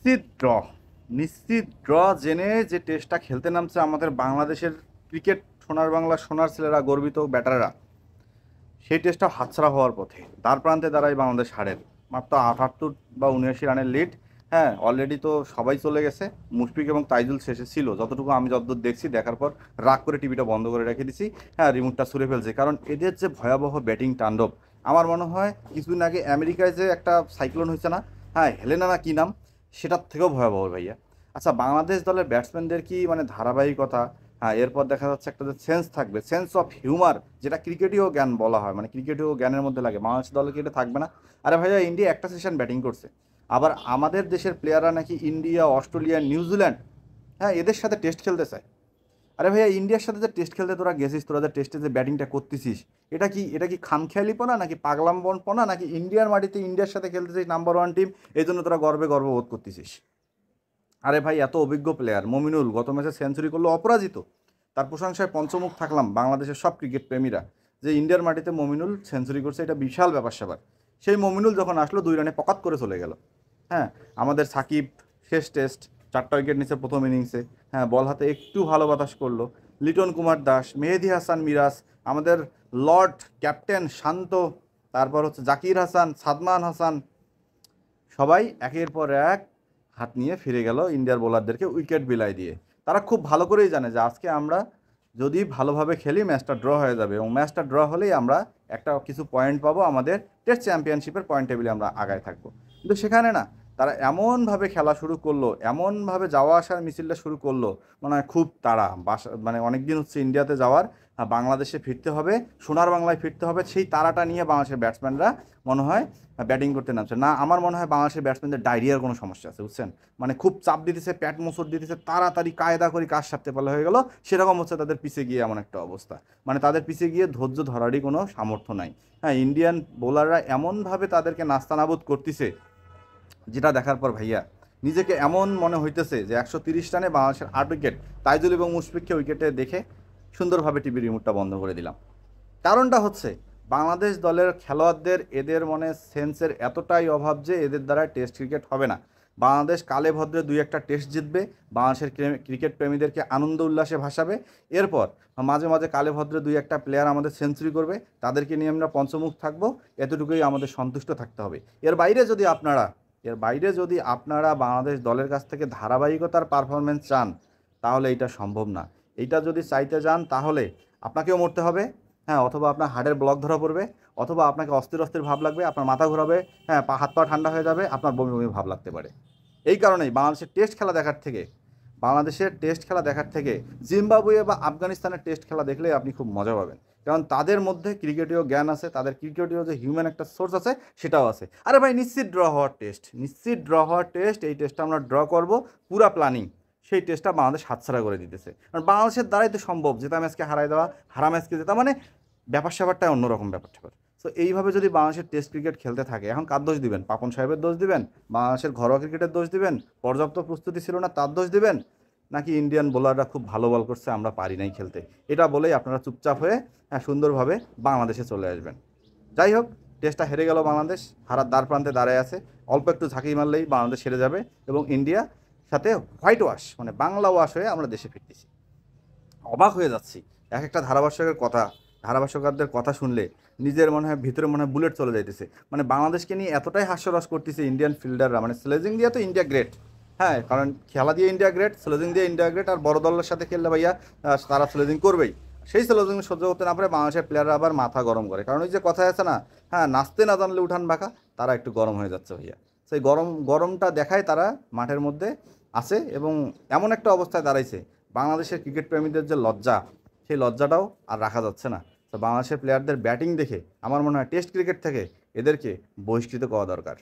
নিশ্চিত ড্র, নিশ্চিত ড্র জেনে যে টেস্টটা খেলতে নামছে আমাদের বাংলাদেশের ক্রিকেট সোনার বাংলা সোনার ছেলেরা গর্বিত ব্যাটাররা, সেই টেস্টটা হাতছাড়া হওয়ার পথে। দ্বার প্রান্তে দাঁড়ায় বাংলাদেশ হারের মাত্র 78 বা 79 রানের লিড। হ্যাঁ, অলরেডি তো সবাই চলে গেছে, মুশফিক এবং তাইজুল শেষে ছিল যতটুকু আমি যতদূর দেখছি, দেখার পর রাগ করে টিভিটা বন্ধ করে রেখে দিছি। হ্যাঁ, রিমোটটা ছুঁড়ে ফেলছে, কারণ এদের যে ভয়াবহ ব্যাটিং তাণ্ডব। আমার মনে হয় কিছুদিন আগে আমেরিকায় যে একটা সাইক্লোন হয়েছে না, হ্যাঁ হেলেনা না কী নাম, সেটার থেকেও ভয়াবহ ভাইয়া। আচ্ছা, বাংলাদেশ দলের ব্যাটসম্যানদের কি মানে ধারাবাহিকতা, হ্যাঁ এরপর দেখা যাচ্ছে একটা যে সেন্স থাকবে, সেন্স অফ হিউমার, যেটা ক্রিকেটীয় জ্ঞান বলা হয়, মানে ক্রিকেটীয় জ্ঞানের মধ্যে লাগে, বাংলাদেশ দলে কি এটা থাকবে না? আরে ভাইয়া, ইন্ডিয়া একটা সেশন ব্যাটিং করছে, আবার আমাদের দেশের প্লেয়াররা নাকি ইন্ডিয়া, অস্ট্রেলিয়া, নিউজিল্যান্ড, হ্যাঁ এদের সাথে টেস্ট খেলতে চায়। আরে ভাইয়া, ইন্ডিয়ার সাথে যে টেস্ট খেলতে তোরা গেছিস, তোরা যে টেস্টে যে ব্যাটিংটা করতেছিস, এটা কি খামখেয়ালিপনা নাকি পাগলামপনা, নাকি ইন্ডিয়ার মাটিতে ইন্ডিয়ার সাথে খেলতেছিস নাম্বার 1 টিম, এই জন্য তোরা গর্ববোধ করতেছিস? আরে ভাই, এত অভিজ্ঞ প্লেয়ার মমিনুল গত ম্যাচে সেঞ্চুরি করলো অপরাজিত, তার প্রশংসায় পঞ্চমুখ থাকলাম বাংলাদেশের সব ক্রিকেট প্রেমীরা, যে ইন্ডিয়ার মাটিতে মমিনুল সেঞ্চুরি করছে, এটা বিশাল ব্যাপার স্যাপার। সেই মমিনুল যখন আসলো 2 রানে পকাত করে চলে গেল। হ্যাঁ, আমাদের সাকিব শেষ টেস্ট 4টা উইকেট নিচে প্রথম ইনিংসে, হ্যাঁ বল হাতে একটু ভালো বাতাস করলো। লিটন কুমার দাস, মেহেদী হাসান মিরাজ, আমাদের লর্ড ক্যাপ্টেন শান্ত, তারপর হচ্ছে জাকির হাসান, সাদমান হাসান, সবাই একের পর এক হাত নিয়ে ফিরে গেল ইন্ডিয়ার বোলারদেরকে উইকেট বিলাই দিয়ে। তারা খুব ভালো করেই জানে যে আজকে আমরা যদি ভালোভাবে খেলি ম্যাচটা ড্র হয়ে যাবে, এবং ম্যাচটা ড্র হলেই আমরা একটা কিছু পয়েন্ট পাবো, আমাদের টেস্ট চ্যাম্পিয়নশিপের পয়েন্ট টেবিলে আমরা আগায় থাকবো। কিন্তু সেখানে না, তারা এমনভাবে খেলা শুরু করলো, এমনভাবে যাওয়া আসার মিছিলটা শুরু করলো, মানে খুব তাড়া বাসা, মানে অনেক দিন হচ্ছে ইন্ডিয়াতে যাওয়ার, বাংলাদেশে ফিরতে হবে, সোনার বাংলায় ফিরতে হবে, সেই তাড়াটা নিয়ে বাংলাদেশের ব্যাটসম্যানরা মনে হয় ব্যাটিং করতে নামছে না। আমার মনে হয় বাংলাদেশের ব্যাটসম্যানদের ডায়রিয়ার কোনো সমস্যা আছে, বুঝছেন? মানে খুব চাপ দিতেছে, প্যাট মোচড় দিতেছে, তাড়াতাড়ি কায়দা করে কাজ সারতে পারলে হয়ে গেল, সেরকম হচ্ছে তাদের পিছিয়ে গিয়ে এমন একটা অবস্থা। মানে তাদের পিছিয়ে গিয়ে ধৈর্য ধরারই কোনো সামর্থ্য নাই। হ্যাঁ, ইন্ডিয়ান বোলাররা এমনভাবে তাদেরকে নাস্তানাবুদ করতেছে, যেটা দেখার পর ভাইয়া নিজেকে এমন মনে হইতেছে যে 130 রানে বাংলাদেশের 8 উইকেট, তাইজুল এবং মুশফিককে উইকেটে দেখে সুন্দরভাবে টিভি রিমোটটা বন্ধ করে দিলাম। কারণটা হচ্ছে বাংলাদেশ দলের খেলোয়াড়দের এদের মনে সেন্সের এতটাই অভাব যে এদের দ্বারা টেস্ট ক্রিকেট হবে না। বাংলাদেশ কালে ভদ্রে 2-1টা টেস্ট জিতবে, বাংলাদেশের ক্রিকেট প্রেমীদেরকে আনন্দ উল্লাসে ভাসাবে। এরপর মাঝে মাঝে কালে ভদ্রে 2-1টা প্লেয়ার আমাদের সেঞ্চুরি করবে, তাদেরকে নিয়ে আমরা পঞ্চমুখ থাকবো, এতটুকুই আমাদের সন্তুষ্ট থাকতে হবে। এর বাইরে যদি আপনারা বাংলাদেশ দলের কাছ থেকে ধারাবাহিকতার পারফরমেন্স চান, তাহলে এটা সম্ভব না। এইটা যদি চাইতে যান তাহলে আপনাকেও মরতে হবে। হ্যাঁ, অথবা আপনার হার্টের ব্লক ধরা পড়বে, অথবা আপনাকে অস্থির অস্থির ভাব লাগবে, আপনার মাথা ঘোরাবে, হ্যাঁ হাত পা ঠান্ডা হয়ে যাবে, আপনার বমি বমি ভাব লাগতে পারে। এই কারণেই বাংলাদেশের টেস্ট খেলা দেখার থেকে জিম্বাবুয়ে বা আফগানিস্তানের টেস্ট খেলা দেখলে আপনি খুব মজা পাবেন, কারণ তাদের মধ্যে ক্রিকেটীয় জ্ঞান আছে, তাদের ক্রিকেটীয় যে হিউম্যান একটা সোর্স আছে সেটাও আছে। আরে ভাই, নিশ্চিত ড্র হওয়ার টেস্ট, নিশ্চিত ড্র হওয়ার টেস্ট, এই টেস্টটা আমরা ড্র করব, পুরা প্ল্যানিং। সেই টেস্টটা বাংলাদেশ হাতছাড়া করে দিতেছে, কারণ বাংলাদেশের দ্বারাই তো সম্ভব জেতা ম্যাচকে হারাই দেওয়া, হারা ম্যাচকে জেতা, মানে ব্যাপার স্যাপারটা অন্যরকম ব্যাপার স্যাপার। সো এইভাবে যদি বাংলাদেশের টেস্ট ক্রিকেট খেলতে থাকে, এখন কার দোষ দিবেন? পাপন সাহেবের দোষ দিবেন? বাংলাদেশের ঘরোয়া ক্রিকেটের দোষ দিবেন? পর্যাপ্ত প্রস্তুতি ছিল না তার দোষ দিবেন? নাকি ইন্ডিয়ান বোলাররা খুব ভালো বল করছে, আমরা পারি নাই খেলতে? এটা বলেই আপনারা চুপচাপ হয়ে সুন্দরভাবে বাংলাদেশে চলে আসবেন। যাই হোক, টেস্টটা হেরে গেল বাংলাদেশ, হারার দ্বার প্রান্তে দাঁড়ায় আছে, অল্প একটু ঝাঁকি মারলেই বাংলাদেশ হেরে যাবে, এবং ইন্ডিয়া সাথে হোয়াইট ওয়াশ, মানে বাংলা ওয়াশ হয়ে আমরা দেশে ফিরতেছি। অবাক হয়ে যাচ্ছি এক একটা ধারাভাষ্যকারদের কথা শুনলে, নিজের মনে হয় ভিতরে মনে হয় বুলেট চলে যাইতেছে। মানে বাংলাদেশকে নিয়ে এতটাই হাস্যরস করতেছে ইন্ডিয়ান ফিল্ডাররা, মানে স্লেজিং দিয়ে তো ইন্ডিয়া গ্রেট, হ্যাঁ কারণ খেলা দিয়ে ইন্ডিয়া গ্রেট, স্লেজিং দিয়ে ইন্ডিয়া গ্রেট, আর বড় দলের সাথে খেললে ভাইয়া তারা স্লেজিং করবেই। সেই স্লেজিং সহ্য করতে না পারে বাংলাদেশের প্লেয়াররা আবার মাথা গরম করে, কারণ ওই যে কথা আছে না, হ্যাঁ নাচতে না জানলে উঠান বাঁকা, তারা একটু গরম হয়ে যাচ্ছে ভাইয়া। সেই গরমটা দেখায় তারা মাঠের মধ্যে আছে, এবং এমন একটা অবস্থায় দাঁড়াইছে, বাংলাদেশের ক্রিকেট প্রেমীদের যে লজ্জা, সেই লজ্জাটাও আর রাখা যাচ্ছে না। তো বাংলাদেশের প্লেয়ারদের ব্যাটিং দেখে আমার মনে হয় টেস্ট ক্রিকেট থেকে এদেরকে বহিষ্কৃত করা দরকার।